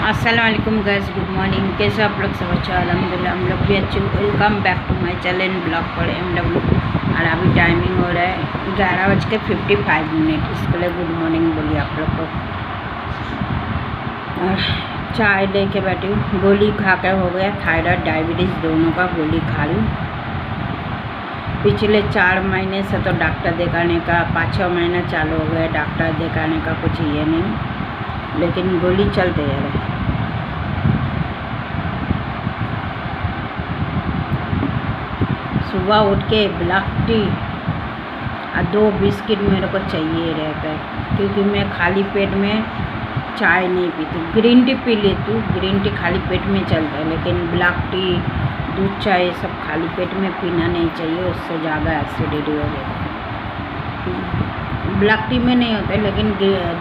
अस्सलाम वालेकुम guys, good morning. कैसे आप लोग सब? अच्छा अल्हम्दुलिल्लाह, हम लोग भी अच्छे। Welcome back to my channel blog पर MW। और अभी टाइमिंग हो रहा है 11:55। इसके लिए गुड मॉर्निंग बोलिए आप लोग को। और चाय लेके बैठी हूँ। गोली खा के हो गया थायराइड डायबिटीज़ दोनों का गोली खा लूँ। पिछले 4 महीने से तो डॉक्टर दिखाने का 5-6 महीना चालू हो गया डॉक्टर दिखाने का, कुछ ये नहीं, लेकिन गोली चलते जा रहे। सुबह उठ के ब्लैक टी और 2 बिस्किट मेरे को चाहिए रहता है, क्योंकि मैं खाली पेट में चाय नहीं पीती। ग्रीन टी पी लेती हूँ, ग्रीन टी खाली पेट में चलता है, लेकिन ब्लैक टी दूध चाय ये सब खाली पेट में पीना नहीं चाहिए, उससे ज़्यादा एसिडिटी हो जाती है। ब्लैक टी में नहीं होता है, लेकिन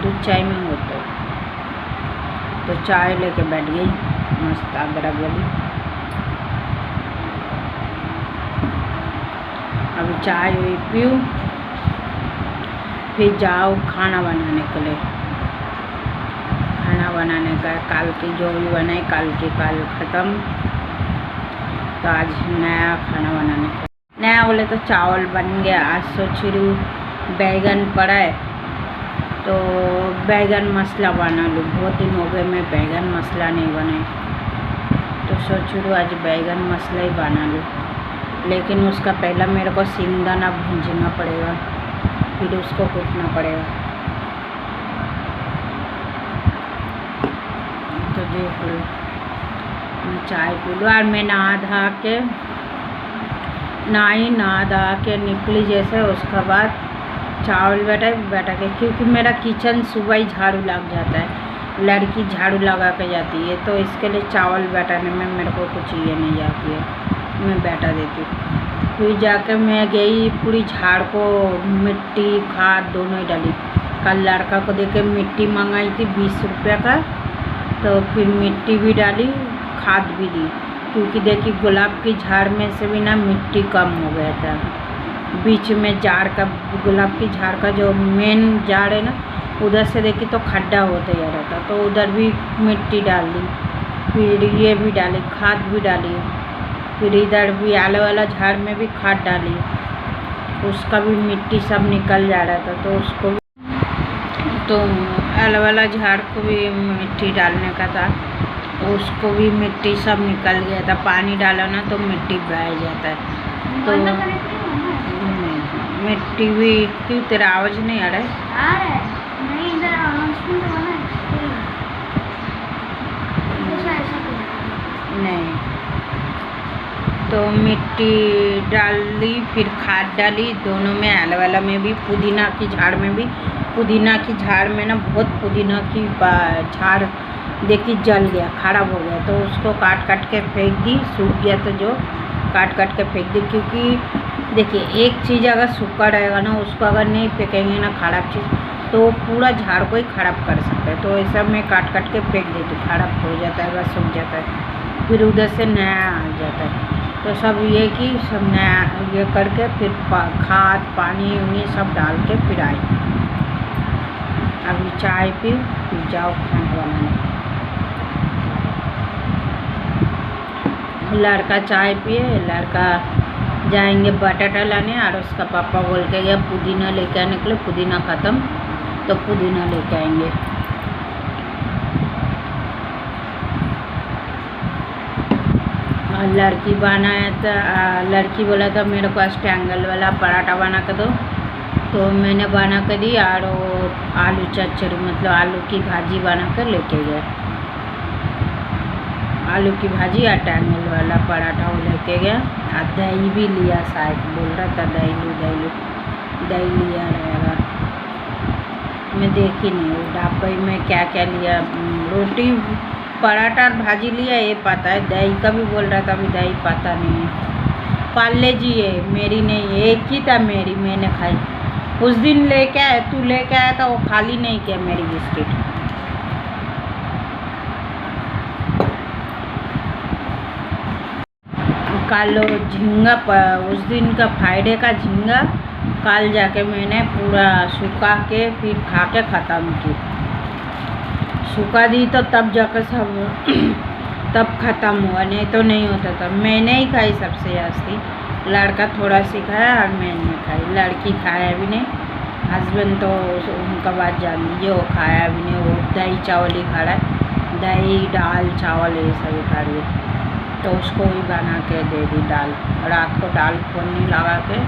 दूध चाय में होता है। तो चाय लेके बैठ गई मस्त अदरक वाली। अभी चाय पीऊँ, फिर जाओ खाना बनाने के लिए। खाना बनाने का कल की जो भी बनाई कल ख़त्म, तो आज नया खाना बनाने का। नया बोले तो चावल बन गया। आज सोच रही हूँ बैगन पड़ा है तो बैगन मसाला बना लूँ। बहुत दिन हो गए मैं बैगन मसाला नहीं बनाई, तो सोच रही हूँ आज बैगन मसाला ही बना लूँ। लेकिन उसका पहला मेरे को सिंगदाना भूंजना पड़ेगा, फिर उसको कूटना पड़ेगा। तो देख लो, मैं चाय पी लूँ। और मैं नहा धा के निकली जैसे, उसके बाद चावल बैठा के, क्योंकि मेरा किचन सुबह ही झाड़ू लग जाता है। लड़की झाड़ू लगा के जाती है, तो इसके लिए चावल बैठाने में मेरे को कुछ ये नहीं जाती है, मैं बैठा देती हूँ। फिर जाकर मैं गई, पूरी झाड़ को मिट्टी खाद दोनों ही डाली। कल लड़का को देके मिट्टी मंगाई थी 20 रुपये का, तो फिर मिट्टी भी डाली, खाद भी दी, क्योंकि देखी गुलाब की झाड़ में से भी ना मिट्टी कम हो गया था। बीच में झाड़ का, गुलाब की झाड़ का जो मेन झाड़ है ना, उधर से देखी तो खड्डा होता जा रहा था, तो उधर भी मिट्टी डाल दी। फिर ये भी डाली, खाद भी डाली। फिर इधर भी आले वाला झाड़ में भी खाद डाली, उसका भी मिट्टी सब निकल जा रहा था, तो उसको भी, तो आले वाला झाड़ को भी मिट्टी डालने का था, उसको भी मिट्टी सब निकल गया था। पानी डाला ना तो मिट्टी बह जाता है, तो मिट्टी भी। क्यों तेरा आवाज़ नहीं आ रहा है? नहीं, इधर नहीं, तो मिट्टी डाल दी, फिर खाद डाली दोनों में, आले वाला में भी, पुदीना की झाड़ में भी। पुदीना की झाड़ में ना बहुत पुदीना की झाड़ देखी जल गया, खराब हो गया, तो उसको काट के फेंक दी। सूख गया तो जो काट के फेंक दी, क्योंकि देखिए एक चीज़ अगर सूखा रहेगा ना, उसको अगर नहीं फेंकेंगे ना खराब चीज़, तो पूरा झाड़ को ही खराब कर सकता है। तो ऐसा मैं काट के फेंक देती हूँ, खराब हो जाता है, बस सूख जाता है, फिर उधर से नया आ जाता है। तो सब ये कि सब नया ये करके फिर खाद पानी उनी सब डाल के फिर आई। अभी चाय पी, फिर जाओ खाना बनाने। लड़का चाय पिए, लड़का जाएंगे बटाटा लाने, और उसका पापा बोल के गया पुदीना लेके आने के लिए। पुदीना ख़त्म, तो पुदीना लेके आएंगे। और लड़की बनाया था, लड़की बोला था मेरे को स्टैंगल वाला पराठा बना कर दो, तो मैंने बना कर दी। और वो आलू चच्चड़ी, मतलब आलू की भाजी बना कर लेके गया। आलू की भाजी और टैंगल वाला पराठा वो लेके गया। और दही भी लिया, शायद बोल रहा था दही लिया रहेगा। मैं देखी नहीं वो डब्बे में क्या क्या लिया। रोटी पराठा और भाजी लिया ये पता है, दही का भी बोल रहा था, अभी दही पता नहीं है। पार्ले जी है, मेरी नहीं, एक ही था मेरी, मैंने खाई। उस दिन लेके आया, तू लेके आया था, वो खाली नहीं किया मेरी बिस्किट। कल झींगा उस दिन का फ्राइडे का झींगा कल जाके मैंने पूरा सुखा के फिर खा के ख़त्म की। सूखा दी तो तब जाकर सब तब ख़त्म हुआ, नहीं तो नहीं होता था। मैंने ही खाई सबसे जास्ती, लड़का थोड़ा सी खाया और मैंने खाई, लड़की खाया भी नहीं। हस्बैंड तो उनका बात जान लीजिए, वो खाया भी नहीं, वो दही चावल ही खा रहा है, दही दाल चावल ये सब खा रही है। तो उसको भी बना के दे दी दाल, रात को दाल फोड़नी लगा के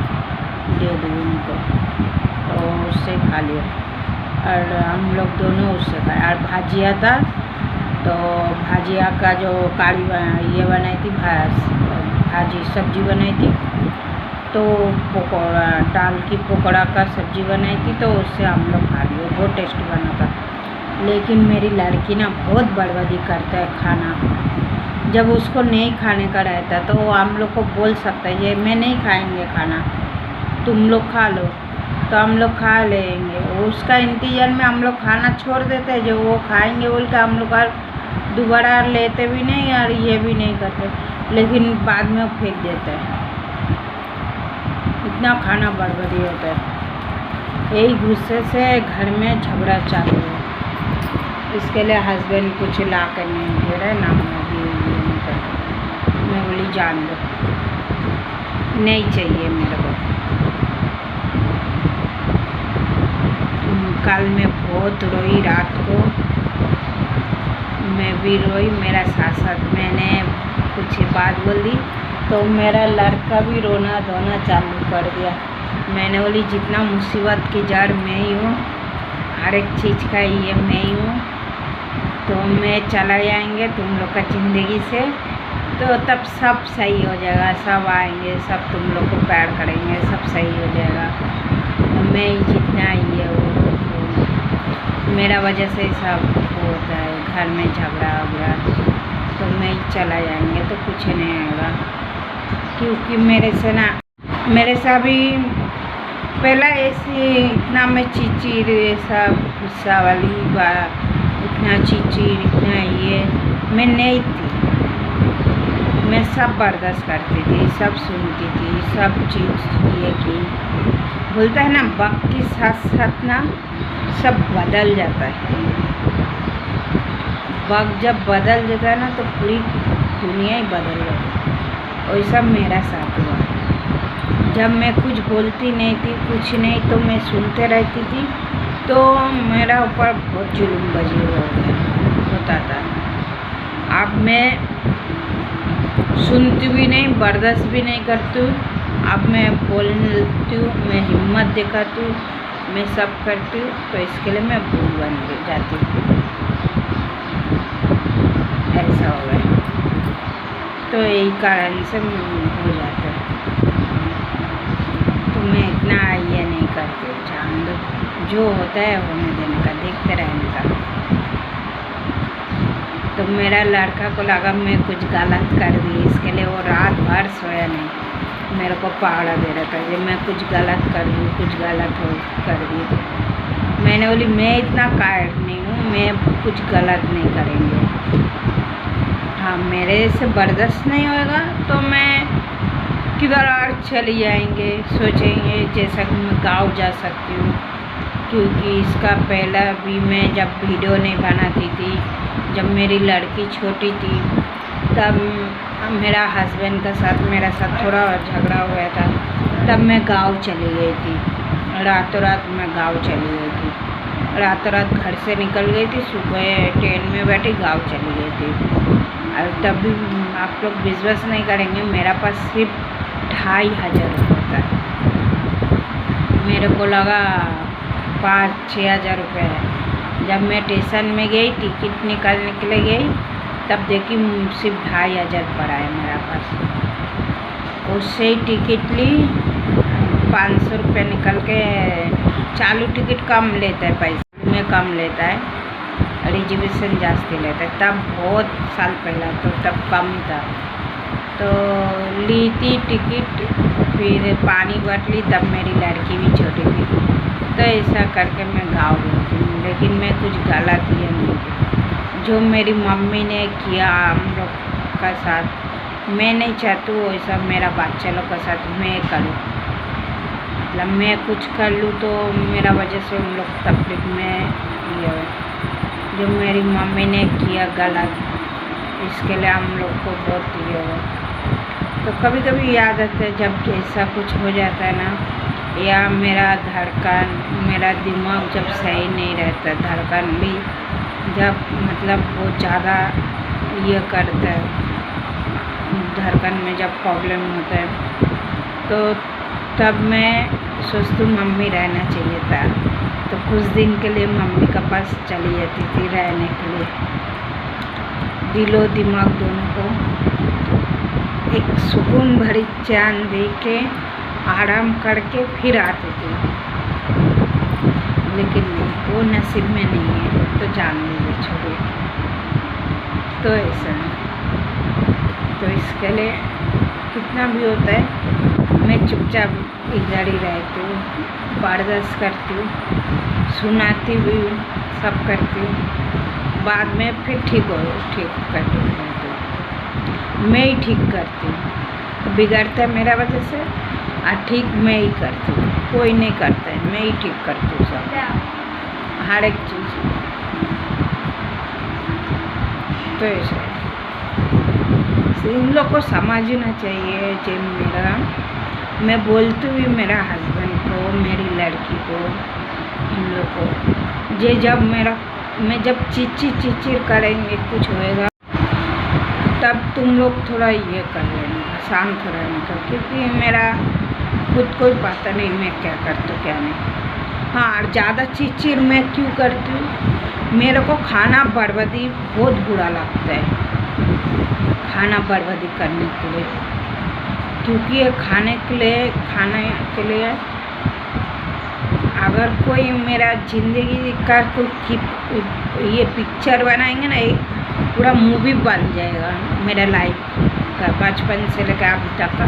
दे दी उनको, तो उससे खा लिया। और हम लोग दोनों उससे खाए। और भाजिया था, तो भाजिया का जो काली ये बनाई थी, भाजी सब्जी बनाई थी, तो पकौड़ा दाल की पकौड़ा का सब्जी बनाई थी, तो उससे हम लोग खा लिए, बहुत टेस्टी बना था। लेकिन मेरी लड़की ना बहुत बर्बादी करता है खाना। जब उसको नहीं खाने का रहता तो वो हम लोग को बोल सकता है ये मैं नहीं खाएंगे खाना, तुम लोग खा लो, तो हम लोग खा लेंगे। उसका इंतज़ार में हम लोग खाना छोड़ देते हैं, जो वो खाएंगे बोल के हम लोग और दोबारा लेते भी नहीं और ये भी नहीं करते, लेकिन बाद में वो फेंक देते हैं। इतना खाना बर्बादी होता है। यही गुस्से से घर में झगड़ा चालू है। इसके लिए हस्बैंड कुछ ला कर नहीं दे रहे, ना मैं भी ये नहीं करती। मैं बोली जान दो, नहीं चाहिए मेरे को। कल मैं बहुत रोई, रात को मैं भी रोई, मेरा साथ साथ मैंने कुछ बात बोल दी तो मेरा लड़का भी रोना धोना चालू कर दिया। मैंने बोली जितना मुसीबत की जड़ मैं ही हूँ, हर एक चीज़ का ये मैं ही हूँ, तो मैं चला जाएंगे तुम लोग का ज़िंदगी से, तो तब सब सही हो जाएगा, सब आएंगे, सब तुम लोग को प्यार करेंगे, सब सही हो जाएगा। मैं ही जितना ये हो, मेरा वजह से सब होता है, घर में झगड़ा हो गया, तो मैं ही चला जाएंगे तो कुछ नहीं आएगा। क्योंकि मेरे से अभी पहला ऐसे इतना मैं चिचिर सब गुस्सा वाली बात, इतना चिचिर इतना ये मैं नहीं थी। मैं सब बर्दाश्त करती थी, सब सुनती थी, सब चीज़ ये की बोलता है ना, वक्त के साथ साथ ना सब बदल जाता है। वक्त जब बदल जाता है ना तो पूरी दुनिया ही बदल जाती है। वैसा मेरा साथ हुआ। जब मैं कुछ बोलती नहीं थी, कुछ नहीं, तो मैं सुनते रहती थी, तो मेरा ऊपर बहुत जुल्मबाजी होता था। अब मैं सुनती भी नहीं, बर्दाश्त भी नहीं करती हूँ। अब मैं बोलती हूँ, मैं हिम्मत दिखाती हूँ, मैं सब करती हूँ, तो इसके लिए मैं भूल बन जाती हूँ। ऐसा हो गया, तो यही कारण से हो जाता है। तो मैं इतना ये नहीं करती, जान दो, जो होता है होने देने का, देखते रहने का। तो मेरा लड़का को लगा मैं कुछ गलत कर दी, इसके लिए वो रात भर सोया नहीं, मेरे को पहाड़ा दे रहा था कि मैं कुछ गलत कर दूँ, कुछ गलत हो कर दी। मैंने बोली मैं इतना कायर नहीं हूँ, मैं कुछ गलत नहीं करेंगे। हाँ, मेरे से बर्दाश्त नहीं होगा तो मैं किधर और चली जाएंगे, सोचेंगे जैसा कि मैं गाँव जा सकती हूँ। क्योंकि इसका पहला भी मैं जब वीडियो नहीं बनाती थी, जब मेरी लड़की छोटी थी, तब मेरा हस्बैंड के साथ मेरा साथ थोड़ा झगड़ा हुआ था, तब मैं गाँव चली गई थी। रातों रात मैं गाँव चली गई थी, रातों रात घर से निकल गई थी, सुबह ट्रेन में बैठी गाँव चली गई थी। और तब भी आप लोग विश्वास नहीं करेंगे, मेरा पास सिर्फ 2500 रुपये था। मेरे को लगा 5-6 हज़ार रुपये है। जब मैं स्टेशन में गई टिकट निकालने के लिए गई, तब देखी सिर्फ 2500 पड़ा है मेरा पास। उससे ही टिकट ली, 500 रुपये निकल के, चालू टिकट कम लेता है, पैसे में कम लेता है, रिजर्वेशन जास्ती लेता है। तब बहुत साल पहला तो तब कम था, तो ली थी टिकट, फिर पानी भर ली, तब मेरी लड़की भी छोटी थी, तो ऐसा करके मैं गाँव गई थी। लेकिन मैं कुछ गलत ये नहीं की, जो मेरी मम्मी ने किया हम लोग का साथ, मैं नहीं चाहती हूँ वैसा मेरा बच्चा लोग का साथ मैं करूँ। मतलब मैं कुछ कर लूँ तो मेरा वजह से उन लोग तकलीफ में ये जो मेरी मम्मी ने किया गलत, इसके लिए हम लोग को बहुत ये हो। तो कभी कभी याद आता है जब ऐसा कुछ हो जाता है ना, या मेरा धड़कन, मेरा दिमाग जब सही नहीं रहता, धड़कन भी जब मतलब वो ज़्यादा ये करता है, धड़कन में जब प्रॉब्लम होता है, तो तब मैं सोचती हूँ मम्मी रहना चाहिए था। तो कुछ दिन के लिए मम्मी के पास चली जाती थी रहने के लिए, दिलो दिमाग दोनों को एक सुकून भरी चैन दे के आराम करके फिर आती थी। लेकिन नहीं, वो नसीब में नहीं है, तो जान लीजिए, छोड़िए। तो ऐसा है। तो इसके लिए कितना भी होता है, मैं चुपचाप इधर ही रहती हूँ, बर्दाश्त करती हूँ, सुनाती भी हूँ, सब करती हूँ। बाद में फिर ठीक करती हूँ, मैं ही ठीक करती हूँ। बिगड़ता है मेरा वजह से, और ठीक मैं ही करती हूँ, कोई नहीं करता है, मैं ही ठीक करती हूँ सब, हर एक चीज़। तो ऐसा इन लोग को समझना चाहिए। जो मेरा, मैं बोलती हुई मेरा हस्बैंड को, मेरी लड़की को, इन लोग को, ये जब मैं जब चिचिर करेंगे, कुछ होएगा, तब तुम लोग थोड़ा ये कर लेना, शांत रहने का, क्योंकि मेरा खुद को ही पता नहीं मैं क्या करती हूँ क्या नहीं। हाँ, और ज़्यादा चिचिर मैं क्यों करती हूँ, मेरे को खाना बर्बादी बहुत बुरा लगता है, खाना बर्बादी करने के लिए, क्योंकि ये खाने के लिए अगर कोई मेरा ज़िंदगी का कोई ये पिक्चर बनाएंगे ना, एक पूरा मूवी बन जाएगा मेरा लाइफ का, बचपन से लेकर अभी तक का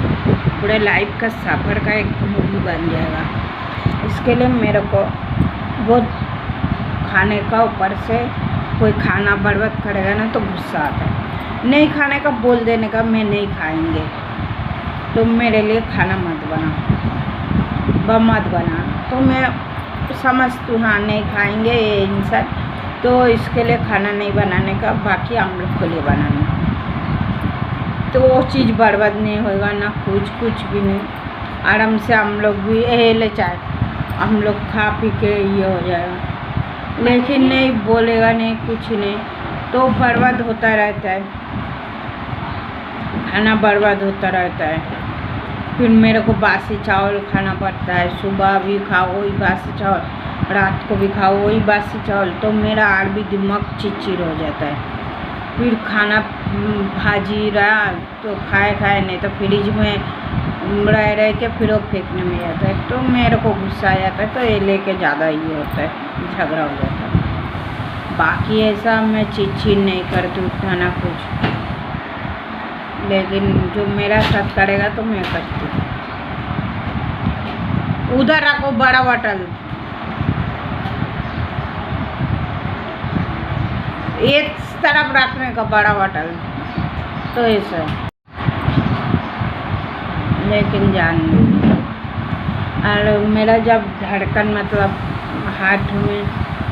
पूरा लाइफ का सफ़र का एक मूवी बन जाएगा। इसके लिए मेरे को बहुत खाने का, ऊपर से कोई खाना बर्बाद करेगा ना तो गुस्सा आता है। नहीं खाने का बोल देने का, मैं नहीं खाएंगे, तो मेरे लिए खाना मत बना। तो मैं समझती हूँ हाँ नहीं खाएंगे ये इंसान, तो इसके लिए खाना नहीं बनाने का, बाकी हम लोग के लिए बनाना, तो वो चीज़ बर्बाद नहीं होएगा ना, कुछ भी नहीं, आराम से हम लोग भी ले चाहे हम लोग खा पी के ये हो जाएगा। लेकिन नहीं बोलेगा, नहीं कुछ नहीं, तो बर्बाद होता रहता है, खाना बर्बाद होता रहता है। फिर मेरे को बासी चावल खाना पड़ता है, सुबह भी खाओ वही बासी चावल, रात को भी खाओ वही बासी चावल, तो मेरा और भी दिमाग चिड़चिड़ हो जाता है। फिर खाना भाजी रहा तो खाए नहीं, तो फ्रिज में रह के फिर वो फेंकने में जाता है, तो मेरे को गुस्सा आ जाता है, तो ये लेके ज़्यादा ये होता है, झगड़ा हो जाता है। बाकी ऐसा मैं चिड़चिड़ नहीं करती उतना ना कुछ, लेकिन जो मेरा साथ करेगा तो मैं करती हूँ। उधर रखो बड़ा बॉटल, एक तरफ रखने का बड़ा बॉटल, तो ऐसा। लेकिन जान, और मेरा जब धड़कन मतलब हार्ट में,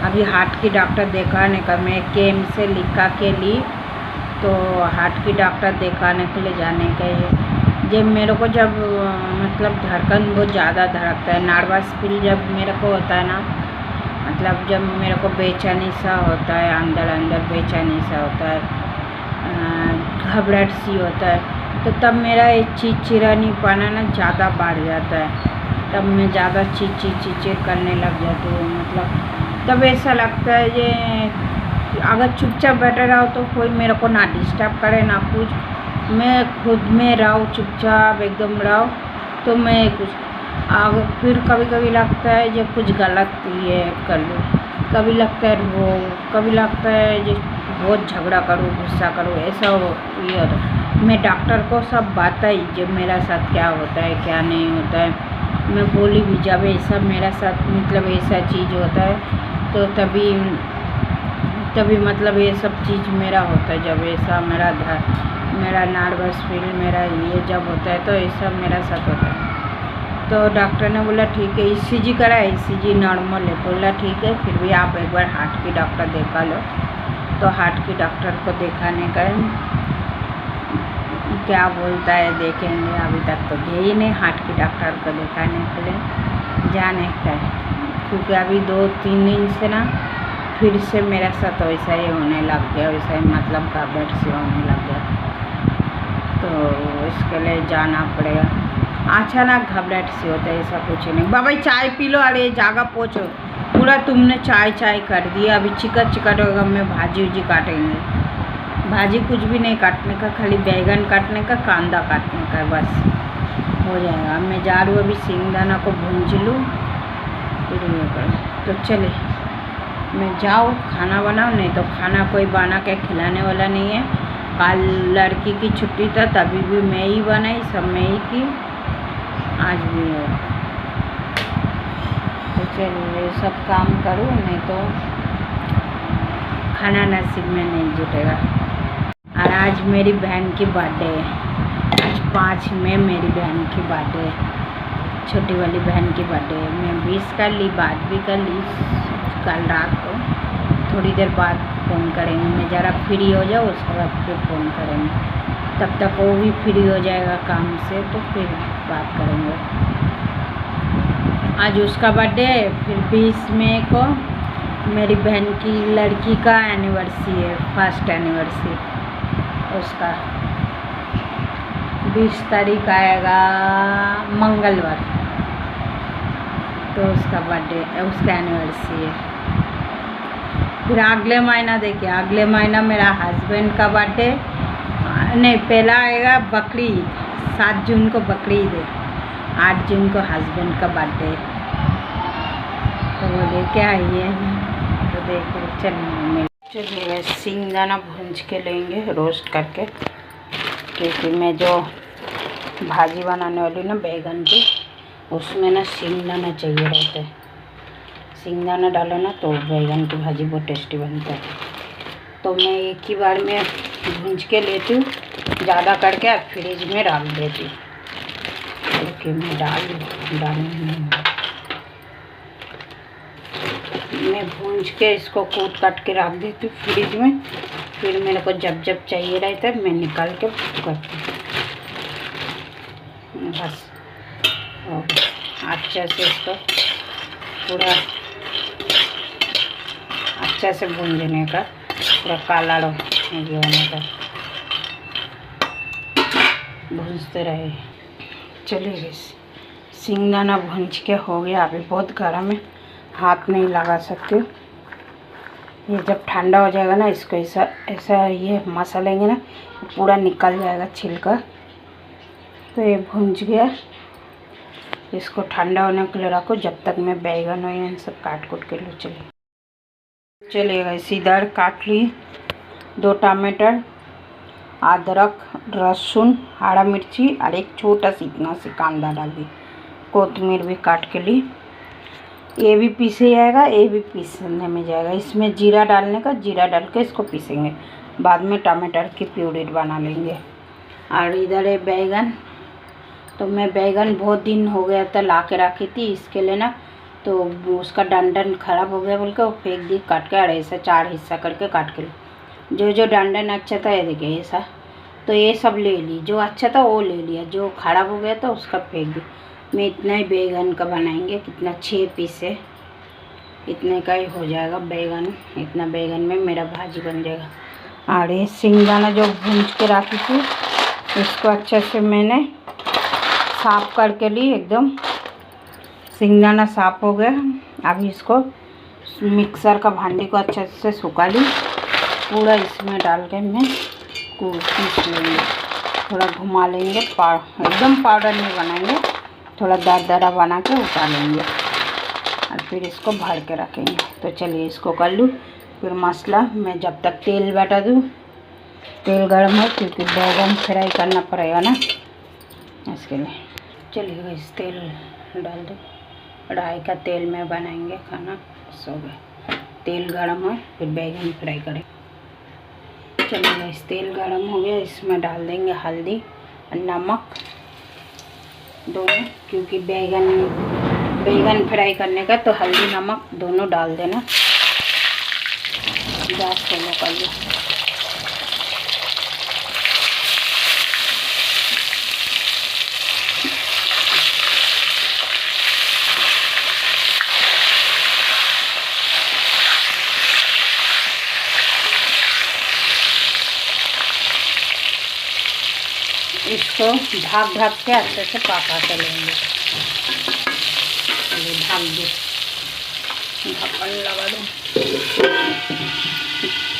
अभी हार्ट की डॉक्टर दिखाने का मैं केम से लिखा के ली, तो हार्ट की डॉक्टर दिखाने के लिए जाने का है। जब मेरे को जब मतलब धड़कन बहुत ज़्यादा धड़कता है, नर्वस फील जब मेरे को होता है ना, मतलब जब मेरे को बेचैनी सा होता है, अंदर बेचैनी सा होता है, घबराहट सी होता है, तो तब मेरा ये चिड़चिड़ानी पाना ना ज़्यादा बढ़ जाता है, तब मैं ज़्यादा चिड़चिड़ करने लग जाती हूँ। मतलब तब ऐसा लगता है ये अगर चुपचाप बैठे रहो तो कोई मेरे को ना डिस्टर्ब करे ना कुछ, मैं खुद में रहूँ चुपचाप एकदम रहो, तो मैं कुछ अगर फिर कभी लगता है जो कुछ गलत ये कर लूँ, कभी लगता है रो, कभी लगता है जो बहुत झगड़ा करूँ, गुस्सा करूँ, ऐसा ये होता है। मैं डॉक्टर को सब बताई जब मेरा साथ क्या होता है क्या नहीं होता है, मैं बोली भी जब ऐसा मेरा साथ मतलब ऐसा चीज़ होता है तो तभी मतलब ये सब चीज़ मेरा होता है। जब ऐसा मेरा नर्वस फील मेरा ये जब होता है तो ऐसा मेरा साथ होता है। तो डॉक्टर ने बोला ठीक है, ECG करा, ECG नॉर्मल है, बोला ठीक है, फिर भी आप एक बार हार्ट की डॉक्टर देखा लो। तो हार्ट की डॉक्टर को दिखाने का क्या बोलता है देखेंगे। अभी तक तो गए ही नहीं हार्ट की डॉक्टर को दिखाने के लिए, जाने का है। क्योंकि अभी 2-3 दिन से ना फिर से मेरा साथ वैसा ही होने लग गया, वैसा ही मतलब घबराहट से होने लग गया, तो इसके लिए जाना पड़ेगा। अचानक घबराहट सी होता है, ऐसा कुछ नहीं। बाबा चाय पी लो, अरे जागा पहुँचो, पूरा तुमने चाय कर दिया। अभी चिकट होगा, मैं भाजी उजी काटेंगे। भाजी कुछ भी नहीं काटने का, खाली बैंगन काटने का, कांदा काटने का, बस हो जाएगा। अब मैं जा रही हूँ, अभी सिंगदाना को भूंज लूँ फिर ये करूँ। तो चले मैं जाऊँ खाना बनाऊँ, नहीं तो खाना कोई बना के खिलाने वाला नहीं है। कल लड़की की छुट्टी था, तभी भी मैं ही बनाई, सब मैं ही की, आज भी है। तो चलिए सब काम करूँ, नहीं तो खाना नसीब में नहीं जुटेगा। और आज मेरी बहन की बर्थडे है, आज 5 मई मेरी बहन की बर्थडे है, छोटी वाली बहन की बर्थडे है। मैं विश कर ली, बात भी कर ली कल रात को। थोड़ी देर बाद फ़ोन करेंगे, मैं ज़रा फ्री हो जाऊँ, उसके बाद फिर फ़ोन करेंगे। तब तक वो भी फ्री हो जाएगा काम से, तो फिर बात करेंगे। आज उसका बर्थडे है, फिर 20 मई को मेरी बहन की लड़की का एनिवर्सरी है, फर्स्ट एनिवर्सरी उसका। 20 तारीख आएगा मंगलवार, तो उसका बर्थडे, उसका एनिवर्सरी है। फिर अगले महीना देखिए, अगले महीना मेरा हस्बैंड का बर्थडे, नहीं पहला आएगा बकरी ईद, 7 जून को बकरी ईद है, 8 जून को हस्बैंड का बर्थडे। तो वो लेके आई है, तो देखो चलिए सिंगदाना भूंज के लेंगे रोस्ट करके, क्योंकि मैं जो भाजी बनाने वाली ना बैगन की, उसमें ना सिंगदाना चाहिए रहता है। सिंगदाना डालो ना तो बैगन की भाजी बहुत टेस्टी बनता है। तो मैं एक ही बार में भूंज के लेती हूँ, ज़्यादा करके अब फ्रिज में डाल देती हूँ, क्योंकि मैं मैं भूंज के इसको कूट काट के रख देती हूँ फ्रिज में। फिर मेरे को जब जब चाहिए रहता है मैं निकाल के करती हूँ, बस। और अच्छे से इसको पूरा अच्छे से भूंजने का, पूरा काला होने का भूंजते रहे। चलिए सिंगदाना भूंज के हो गया। अभी बहुत गर्म है, हाथ नहीं लगा सकते। ये जब ठंडा हो जाएगा ना, इसको ऐसा ये मसलेंगे ना, पूरा निकल जाएगा छिलका। तो ये भूंज गया, इसको ठंडा होने के लिए रखो, जब तक मैं बैगन और इन सब काट के लो। चलिएगा इधर काट ली 2 टमाटर, अदरक, लहसुन, हरा मिर्ची और एक छोटा सी इतना सी कांदा डाल दी, कोतमीर भी काट के ली। ये भी पीसे जाएगा, ये भी पीसने में जाएगा। इसमें जीरा डालने का, जीरा डाल के इसको पीसेंगे, बाद में टमाटर की प्यूरी बना लेंगे। और इधर है बैगन, तो मैं बैगन बहुत दिन हो गया था ला के रखी थी, इसके लिए ना, तो उसका डंडन ख़राब हो गया बोल के वो फेंक दी, काट के। और ऐसा 4 हिस्सा करके काट के ली। जो डंडन अच्छा था ये देखिए ऐसा, तो ये सब ले ली, जो अच्छा था वो ले लिया, जो ख़राब हो गया था उसका फेंक दी। मैं इतना ही बैगन का बनाएंगे, कितना 6 पीस है, इतने का ही हो जाएगा बैगन। इतना बैगन में मेरा भाजी बन जाएगा। और ये सिंगदाना जो भूंज के रखी थी, इसको अच्छे से मैंने साफ़ करके ली, एकदम सिंगदाना साफ़ हो गया। अभी इसको मिक्सर का भांडे को अच्छे से सुखा ली, पूरा इसमें डाल के मैं पीस लेंगे, थोड़ा घुमा लेंगे, एकदम पाउडर नहीं बनाएंगे, थोड़ा दरदरा बना के उतार लेंगे और फिर इसको भर के रखेंगे। तो चलिए इसको कर लूँ, फिर मसाला मैं जब तक तेल बैठा दूँ, तेल गर्म है क्योंकि बैगन फ्राई करना पड़ेगा ना इसके लिए। चलिए इस तेल डाल दो, कढ़ाई का तेल में बनाएंगे खाना, सो गए। तेल गर्म है, फिर बैगन फ्राई करें। चलिए इस तेल गर्म हो गया, इसमें डाल देंगे हल्दी और नमक दोनों, क्योंकि बैगन फ्राई करने का तो हल्दी नमक दोनों डाल देना। गैस फॉलो कर लो। इसको ढक ढक के अच्छे से पका के लेंगे। ढक दो, ढक्कन लगा दो,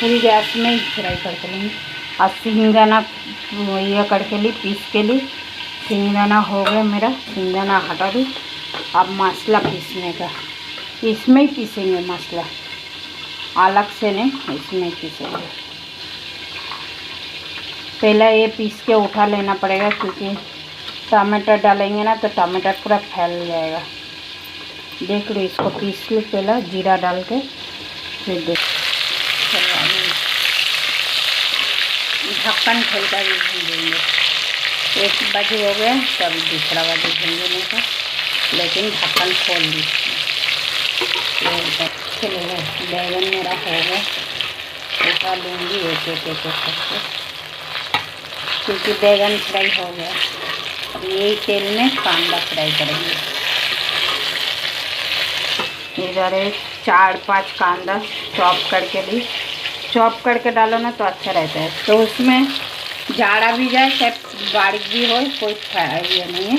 पूरी गैस में ही फ्राई करके लेंगे। और सिंगदाना ये करके ली, पीस के ली। सिंगदाना हो गया मेरा, सिंगदाना हटा दूँ। अब मसाला पीसने का, इसमें ही पीसेंगे मसाला, अलग से नहीं, इसमें ही पीसेंगे। पहले ये पीस के उठा लेना पड़ेगा, क्योंकि टमाटर डालेंगे ना तो टमाटर पूरा फैल जाएगा। देख लो, इसको पीस लो पहले जीरा डाल के, फिर देख। ढक्कन खोल कर भी भूनेंगे। एक बाजू हो गया तो अभी दूसरा बाजू भूनने का, लेकिन ढक्कन खोल दी। चलो बैगन मेरा हो गया, उठा लूँगी एक एक करके, क्योंकि बैगन फ्राई हो गया। अब यही तेल में कांदा फ्राई करेंगे। इधर एक 4-5 कांदा चॉप करके ली। चॉप करके डालो ना तो अच्छा रहता है, तो उसमें जाड़ा भी जाए चाहे बारीक भी हो, कोई ये नहीं है।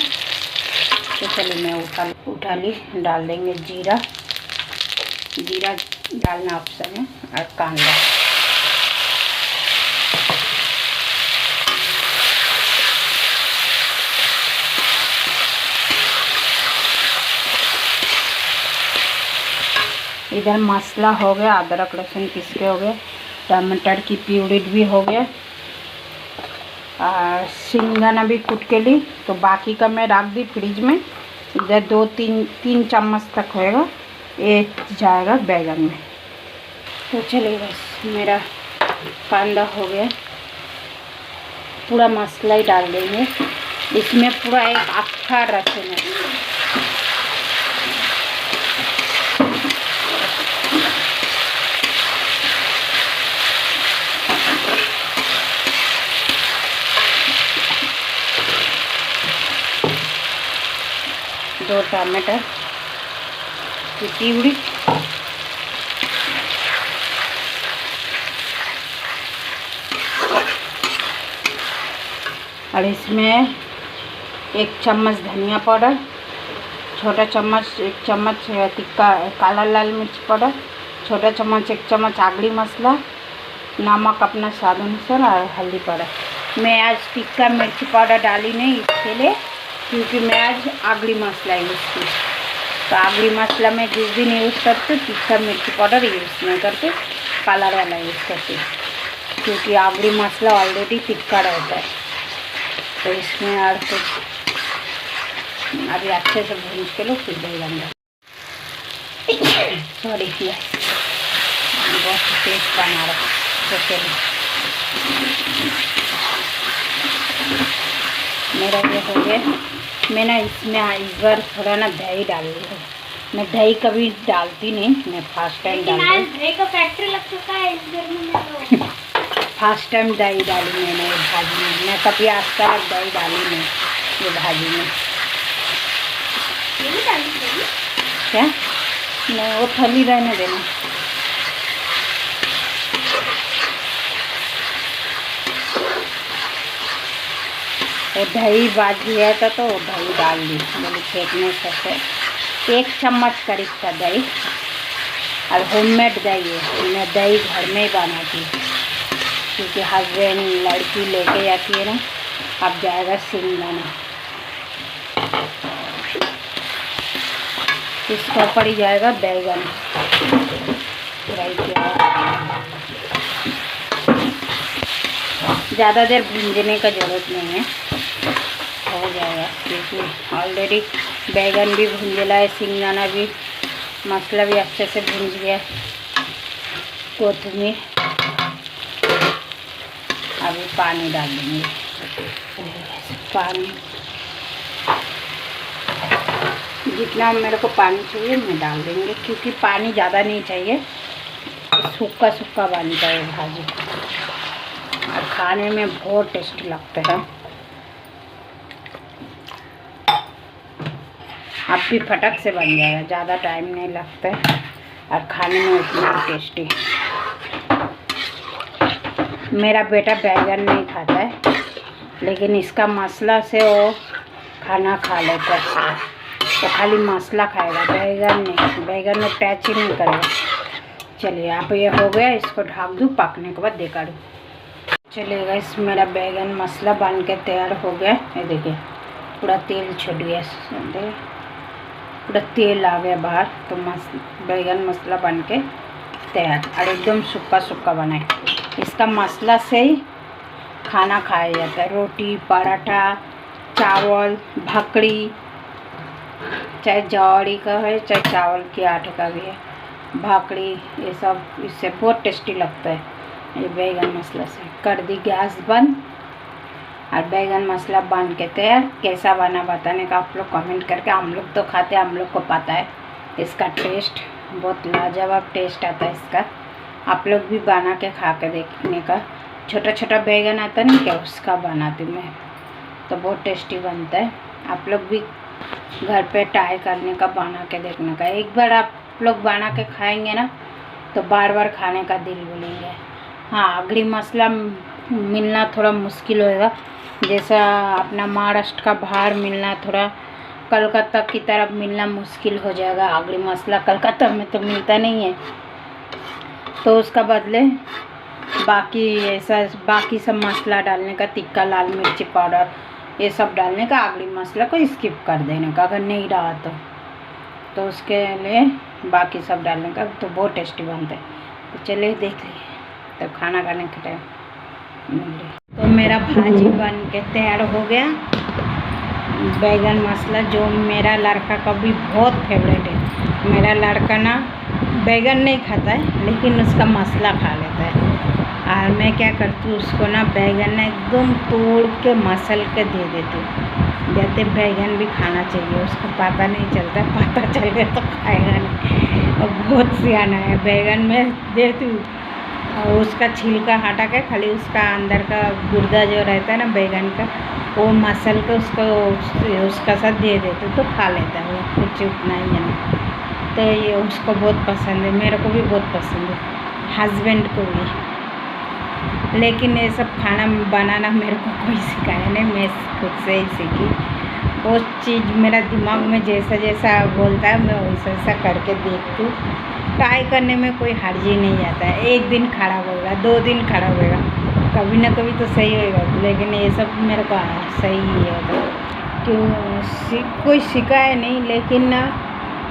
तो चलिए मैं उठा ली, डाल देंगे जीरा। जीरा डालना ऑप्शन है, और कांदा। इधर मसाला हो गया, अदरक लहसुन पीस के हो गया, टमाटर की प्यूरी भी हो गया, और सिंगदाना भी कूट के ली। तो बाकी का मैं रख दी फ्रिज में। इधर 2-3 चम्मच तक होएगा, ये जाएगा बैगन में। तो चलिए बस मेरा कांदा हो गया, पूरा मसाला ही डाल देंगे इसमें, पूरा एक अक्खा रखना। 2 टमाटर की प्यूरी, और इसमें 1 चम्मच धनिया पाउडर, छोटा चम्मच 1 चम्मच तिक्का काला लाल मिर्च पाउडर, छोटा चम्मच 1 चम्मच आगरी मसाला, नमक अपना स्वाद अनुसार, और हल्दी पाउडर। मैं आज तिक्का मिर्च पाउडर डाली नहीं इसके लिए, क्योंकि मैं आज आगरी मसाला यूज़ की। तो आगरी मसाला मैं जिस दिन यूज़ करती हूँ, तिक्का मिर्च पाउडर यूज़ नहीं करती, कलर वाला यूज़ करती, क्योंकि आगरी मसाला ऑलरेडी तिक्का रहता है। तो इसमें और कुछ अभी अच्छे से भून के लो, फिर बैगन सॉरी किया, बहुत टेस्ट बना रहा। तो चलिए मेरा ये हो गया। मैं ना इसमें इस बार थोड़ा ना दही डाल दी है। मैं दही कभी डालती नहीं, मैं फर्स्ट टाइम डाल रही। दही का फैक्ट्री लग चुका है इस घर में। तो फर्स्ट टाइम दही डाली मैंने भाजी में। मैं कभी आज तक दही डाली नहीं ये भाजी में। क्या नहीं, वो थली रहने देना। तो दही बाजी है तो दही डाल दी, बोले फेंकने से। 1 चम्मच करीब का दही, और होममेड दही है। मैं दही घर में ही बनाती, क्योंकि हस्बैंड लड़की लेके जाती है ना। अब जाएगा सिंगदाना, इसका ऊपर ही जाएगा बैगन फ्राई किया। ज़्यादा देर भूनने का ज़रूरत नहीं है, हो जाएगा, क्योंकि ऑलरेडी बैगन भी भून गया है, सिंगदाना भी, मसाला भी अच्छे से भून गया। कोथिमीर, अभी पानी डाल देंगे। पानी जितना मेरे को पानी चाहिए मैं डाल देंगे, क्योंकि पानी ज़्यादा नहीं चाहिए। सूखा सूखा बनता है भाजी और खाने में बहुत टेस्टी लगता है। अब भी फटक से बन जाएगा, ज़्यादा टाइम नहीं लगता है और खाने में उतना टेस्टी। मेरा बेटा बैगन नहीं खाता है, लेकिन इसका मसाला से वो खाना खा लेता है। तो खाली मसाला खाएगा, बैगन नहीं, बैगन में टच ही नहीं करेगा। चलिए आप ये हो गया, इसको ढक दूँ, पकने के बाद देखा दूँ। चलिएगा, इस मेरा बैगन मसाला बन के तैयार हो गया। ये देखिए पूरा तेल छूट गया, पूरा तेल आ गया बाहर। तो बैगन मसाला बन के तैयार और एकदम सूखा सूखा बना है। इसका मसाला से ही खाना खाया जाता है, रोटी, पराठा, चावल, भाकरी, चाहे जवारी का है चाहे चावल के आटे का भी है, भाकरी, ये सब इससे बहुत टेस्टी लगता है। ये बैगन मसाला से कर दी गैस बंद और बैगन मसाला बन के तैयार। कैसा बना बताने का आप लोग कमेंट करके। हम लोग तो खाते हैं, हम लोग को पता है इसका टेस्ट बहुत लाजवाब टेस्ट आता है इसका। आप लोग भी बना के खा के देखने का। छोटा छोटा बैगन आता नहीं क्या, उसका बनाती हूँ मैं, तो बहुत टेस्टी बनता है। आप लोग भी घर पे ट्राई करने का, बना के देखने का। एक बार आप लोग बना के खाएंगे ना तो बार बार खाने का दिल बोलेंगे। हाँ, अगली मसाला मिलना थोड़ा मुश्किल होएगा, जैसा अपना महाराष्ट्र का बाहर मिलना, थोड़ा कलकत्ता की तरफ मिलना मुश्किल हो जाएगा। अगली मसाला कलकत्ता में तो मिलता नहीं है, तो उसका बदले बाकी ऐसा बाकी सब मसाला डालने का, तिक्का, लाल मिर्ची पाउडर, ये सब डालने का। अगली मसाला को स्किप कर देने का अगर नहीं रहा तो उसके लिए बाकी सब डालने का, तो बहुत टेस्टी बनता है। तो चलिए देख लीजिए, तो खाना खाने के टाइम तो मेरा भाजी बन के तैयार हो गया। बैगन मसाला जो मेरा लड़का का भी बहुत फेवरेट है। मेरा लड़का ना बैगन नहीं खाता है, लेकिन उसका मसाला खा लेता है। और मैं क्या करती हूँ, उसको ना बैगन ना एकदम तोड़ के मसल के दे देती हूँ। जैसे बैगन भी खाना चाहिए, उसको पता नहीं चलता, पता चल गया तो खाएगा नहीं। और बहुत सियाना है। बैगन में देती हूँ और उसका छिलका हटा के खाली उसका अंदर का गुर्दा जो रहता है ना बैगन का, वो मसल के उसका साथ दे देते तो खा लेता है वो, कुछ उतना ही है। तो ये उसको बहुत पसंद है, मेरे को भी बहुत पसंद है, हस्बैंड को भी। लेकिन ये सब खाना बनाना मेरे को कोई सिखाया नहीं, मैं खुद से ही सीखी। वो चीज़ मेरा दिमाग में जैसा जैसा बोलता है मैं वैसा वैसा करके देखती हूँ। ट्राई करने में कोई हर्ज ही नहीं आता है। एक दिन खराब होगा, 2 दिन खराब होगा, कभी ना कभी तो सही होगा। लेकिन ये सब मेरे को सही ही होता है। क्यों कोई सिखाया नहीं। लेकिन ना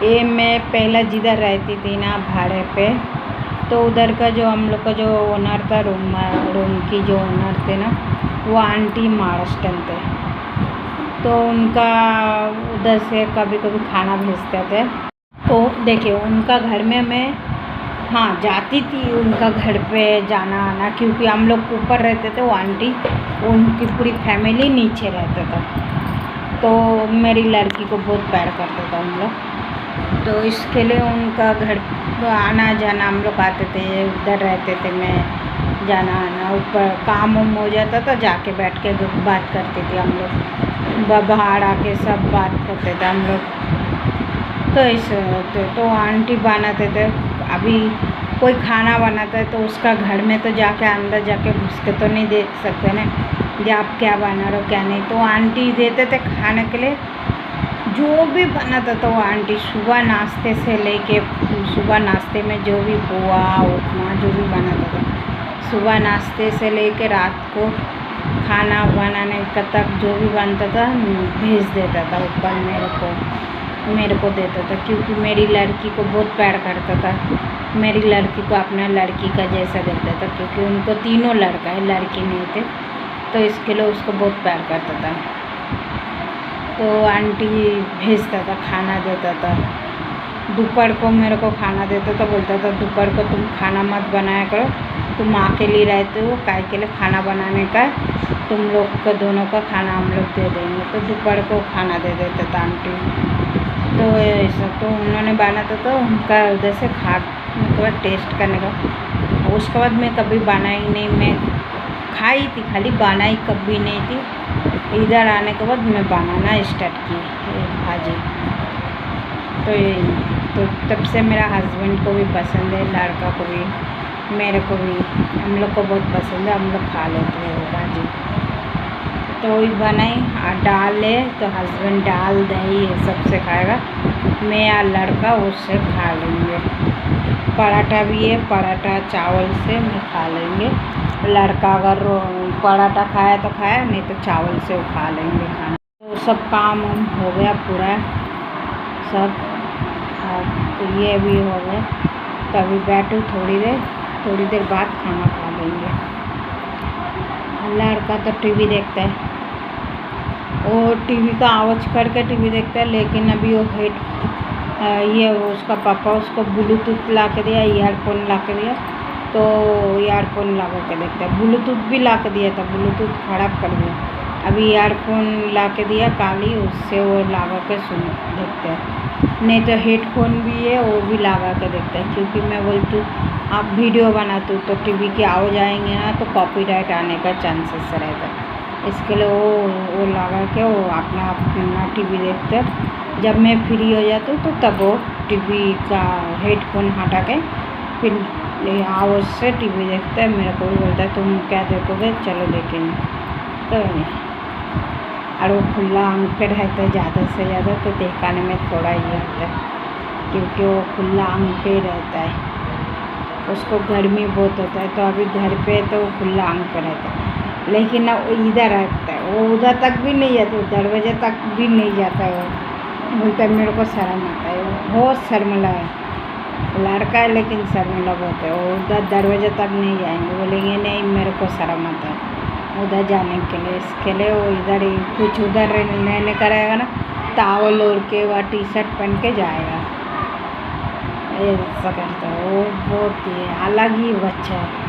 ये मैं पहला जिधर रहती थी ना भाड़े पे, तो उधर का जो हम लोग का जो ओनर था, रूम की जो ओनर थे ना, वो आंटी महाराष्ट्रन थे। तो उनका उधर से कभी कभी खाना भेजते थे। तो देखिए उनका घर में मैं हाँ जाती थी, उनका घर पे जाना आना, क्योंकि हम लोग ऊपर रहते थे, वो आंटी उनकी पूरी फैमिली नीचे रहता था। तो मेरी लड़की को बहुत प्यार करता था हम लोग, तो इसके लिए उनका घर आना जाना हम लोग आते थे, उधर रहते थे। मैं जाना आना, ऊपर काम वाम हो जाता था, जाके बैठ के बात करते थे हम लोग, बाहर आके सब बात करते थे हम लोग। तो ऐसे तो आंटी बनाते थे। अभी कोई खाना बनाता है तो उसका घर में तो जाके अंदर जाके घुस के तो नहीं देख सकते ना कि आप क्या बना रहे हो क्या नहीं। तो आंटी देते थे खाने के लिए, जो भी बनाता था वो आंटी। सुबह नाश्ते से लेके, सुबह नाश्ते में जो भी पोहा उपमा जो भी बनाता था, सुबह नाश्ते से लेके रात को खाना बनाने तक जो भी बनता था भेज देता था ऊपर मेरे को देता था। क्योंकि मेरी लड़की को बहुत प्यार करता था, मेरी लड़की को अपना लड़की का जैसा देखता था। क्योंकि उनको तीनों लड़का है, लड़की नहीं थे, तो इसके लिए उसको बहुत प्यार करता था। तो आंटी भेजता था, खाना देता था। दोपहर को मेरे को खाना देता था, बोलता था दोपहर को तुम खाना मत बनाया करो, तुम अकेली रहते हो, काय के लिए खाना बनाने का, तुम लोग का दोनों का खाना हम लोग दे देंगे। तो दोपहर को खाना दे देता था आंटी। तो ऐसा तो उन्होंने बनाया था, तो उनका उधर से खाने के बाद टेस्ट करने का। उसके बाद मैं कभी बनाई नहीं, मैं खाई थी खाली, बनाई कभी नहीं थी। इधर आने के बाद मैं बनाना स्टार्ट की भाजी। तो तब से मेरा हस्बैंड को भी पसंद है, लड़का को भी, मेरे को भी, हम लोग को बहुत पसंद है, हम लोग खा लेते हैं वो भाजी। तो वही बनाई और डाले तो हस्बैंड दाल दही ये सब से खाएगा, मैं या लड़का उससे खा लेंगे। पराठा भी है, पराठा चावल से मैं खा लेंगे। लड़का अगर पराठा खाया तो खाया, नहीं तो चावल से वो खा लेंगे खाना। तो सब काम हो गया पूरा सब, तो ये भी हो गया। तो अभी बैठूँ थोड़ी देर बाद खाना खा लेंगे। लड़का तो टीवी देखता है, वो टीवी का आवाज़ करके टीवी देखता है, लेकिन अभी वो ये उसका पापा उसको ब्लूटूथ ला के दिया, ईयरफोन ला के दिया, तो ईयरफोन लगा के देखता है। ब्लूटूथ भी ला के दिया था, ब्लूटूथ ख़राब कर दिया, अभी ईयरफोन ला के दिया काली, उससे वो लगा के देखते हैं। नहीं तो हेडफोन भी है, वो भी लगा के देखते हैं, क्योंकि मैं बोलती हूँ आप वीडियो बनाते हो तो टीवी की आवाज़ आएंगे ना, तो कॉपीराइट आने का चांसेस रहता है। इसके लिए वो लगा के वो अपना टीवी देखते हैं। जब मैं फ्री हो जाती हूँ तो तब वो टीवी का हेडफोन हटा के फिर आवाज़ से टीवी देखते हैं। मेरे को भी बोलता है तुम क्या देखोगे, चलो देखेंगे। तो और वो खुला आंख पे रहता है ज़्यादा से ज़्यादा, तो दिखाने में थोड़ा ये होता है, क्योंकि वो खुला आंख पे रहता है, उसको गर्मी बहुत होता है। तो अभी घर पे तो खुला आंख पे रहता है, लेकिन ना वो इधर रहता है, वो उधर तक भी नहीं जाता, दरवाजे तक भी नहीं जाता है। वो बोलता है मेरे को शर्म आता है, वो बहुत शर्मिला है, लड़का है लेकिन शर्मिला बहुत है। वो उधर दरवाजे तक नहीं जाएंगे, बोलेंगे नहीं मेरे को शर्म आता है उधर जाने के लिए। इसके लिए वो इधर ही कुछ उधर रहने का रहेगा ना, टावल ओढ़ के व टी शर्ट पहन के जाएगा, ऐसा करता है। वो बहुत ही अलग ही बच्चा है।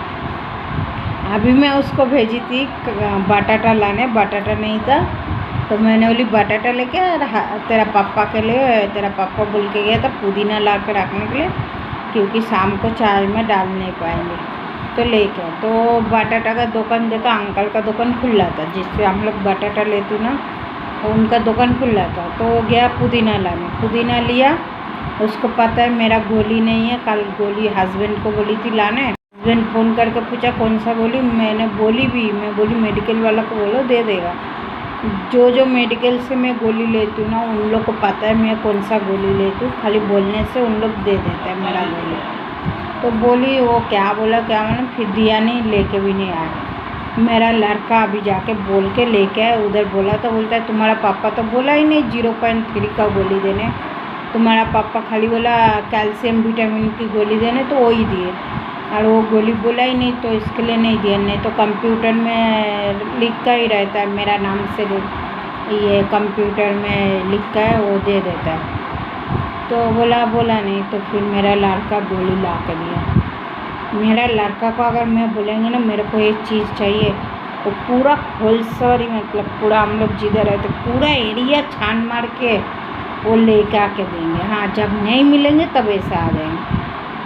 अभी मैं उसको भेजी थी बटाटा लाने, बटाटा नहीं था, तो मैंने बोली बटाटा लेके तेरा पापा के लिए, तेरा पापा बोल के गया था पुदीना ला के रखने के लिए, क्योंकि शाम को चाय में डाल नहीं पाएंगे, तो लेके। तो बटाटा का दुकान देखा, अंकल का दुकान खुला था, जिससे हम लोग बटाटा लेते ना, उनका दुकान खुला था। तो वो गया पुदीना लाने, पुदीना लिया, उसको पता है मेरा गोली नहीं है, कल गोली हस्बैंड को बोली थी लाने। हस्बैंड फ़ोन करके पूछा कौन सा गोली, मैं बोली मेडिकल वाला को बोलो दे देगा। जो मेडिकल से मैं गोली लेती हूँ ना, उन लोग को पता है मैं कौन सा गोली लेती हूँ, खाली बोलने से उन लोग दे देते हैं मेरा गोली। तो बोली वो क्या बोला क्या मैंने फिर दिया नहीं, लेके भी नहीं आया। मेरा लड़का अभी जाके बोल के लेके आया, उधर बोला तो बोलता है तुम्हारा पापा तो बोला ही नहीं 0.3 का गोली देने, तुम्हारा पापा खाली बोला कैल्शियम विटामिन की गोली देने, तो वही दिए, और वो गोली बोला ही नहीं, तो इसके लिए नहीं दिया। नहीं तो कंप्यूटर में लिखा ही रहता है मेरा नाम से, ये कंप्यूटर में लिखा है वो दे देता है। तो बोला नहीं, तो फिर मेरा लड़का गोली ला कर दिया। मेरा लड़का को अगर मैं बोलेंगे ना मेरे को एक चीज़ चाहिए, तो पूरा होलसेल, मतलब पूरा हम लोग जिधर रहते पूरा एरिया छान मार के वो लेके आके देंगे। हाँ, जब नहीं मिलेंगे तब ऐसा आ जाएंगे,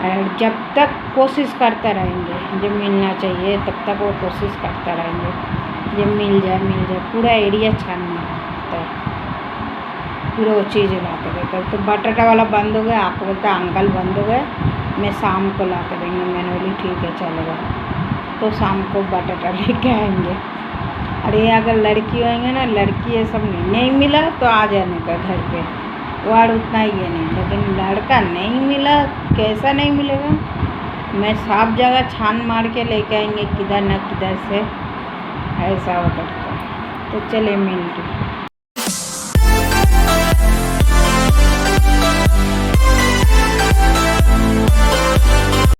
और जब तक कोशिश करते रहेंगे जब मिलना चाहिए, तब तक वो कोशिश करते रहेंगे जब मिल जाए। पूरा एरिया छानना होता है, पूरा वो चीज़ ला के देता है। तो बटाटा वाला बंद हो गया, आपको बोलता है अंकल बंद हो गए, मैं शाम को ला के देंगे। मैंने बोली ठीक है चलेगा। तो शाम को बटाटा लेके आएंगे। अरे अगर लड़की होएंगे ना, लड़की ये सब नहीं मिला तो आ जाने का घर पे, वाड़ उतना ही है नहीं, लेकिन लड़का नहीं मिला, कैसा नहीं मिलेगा, मैं सब जगह छान मार के लेके आएंगे, किधर न किधर से, ऐसा हो करता है। तो चले मिलते।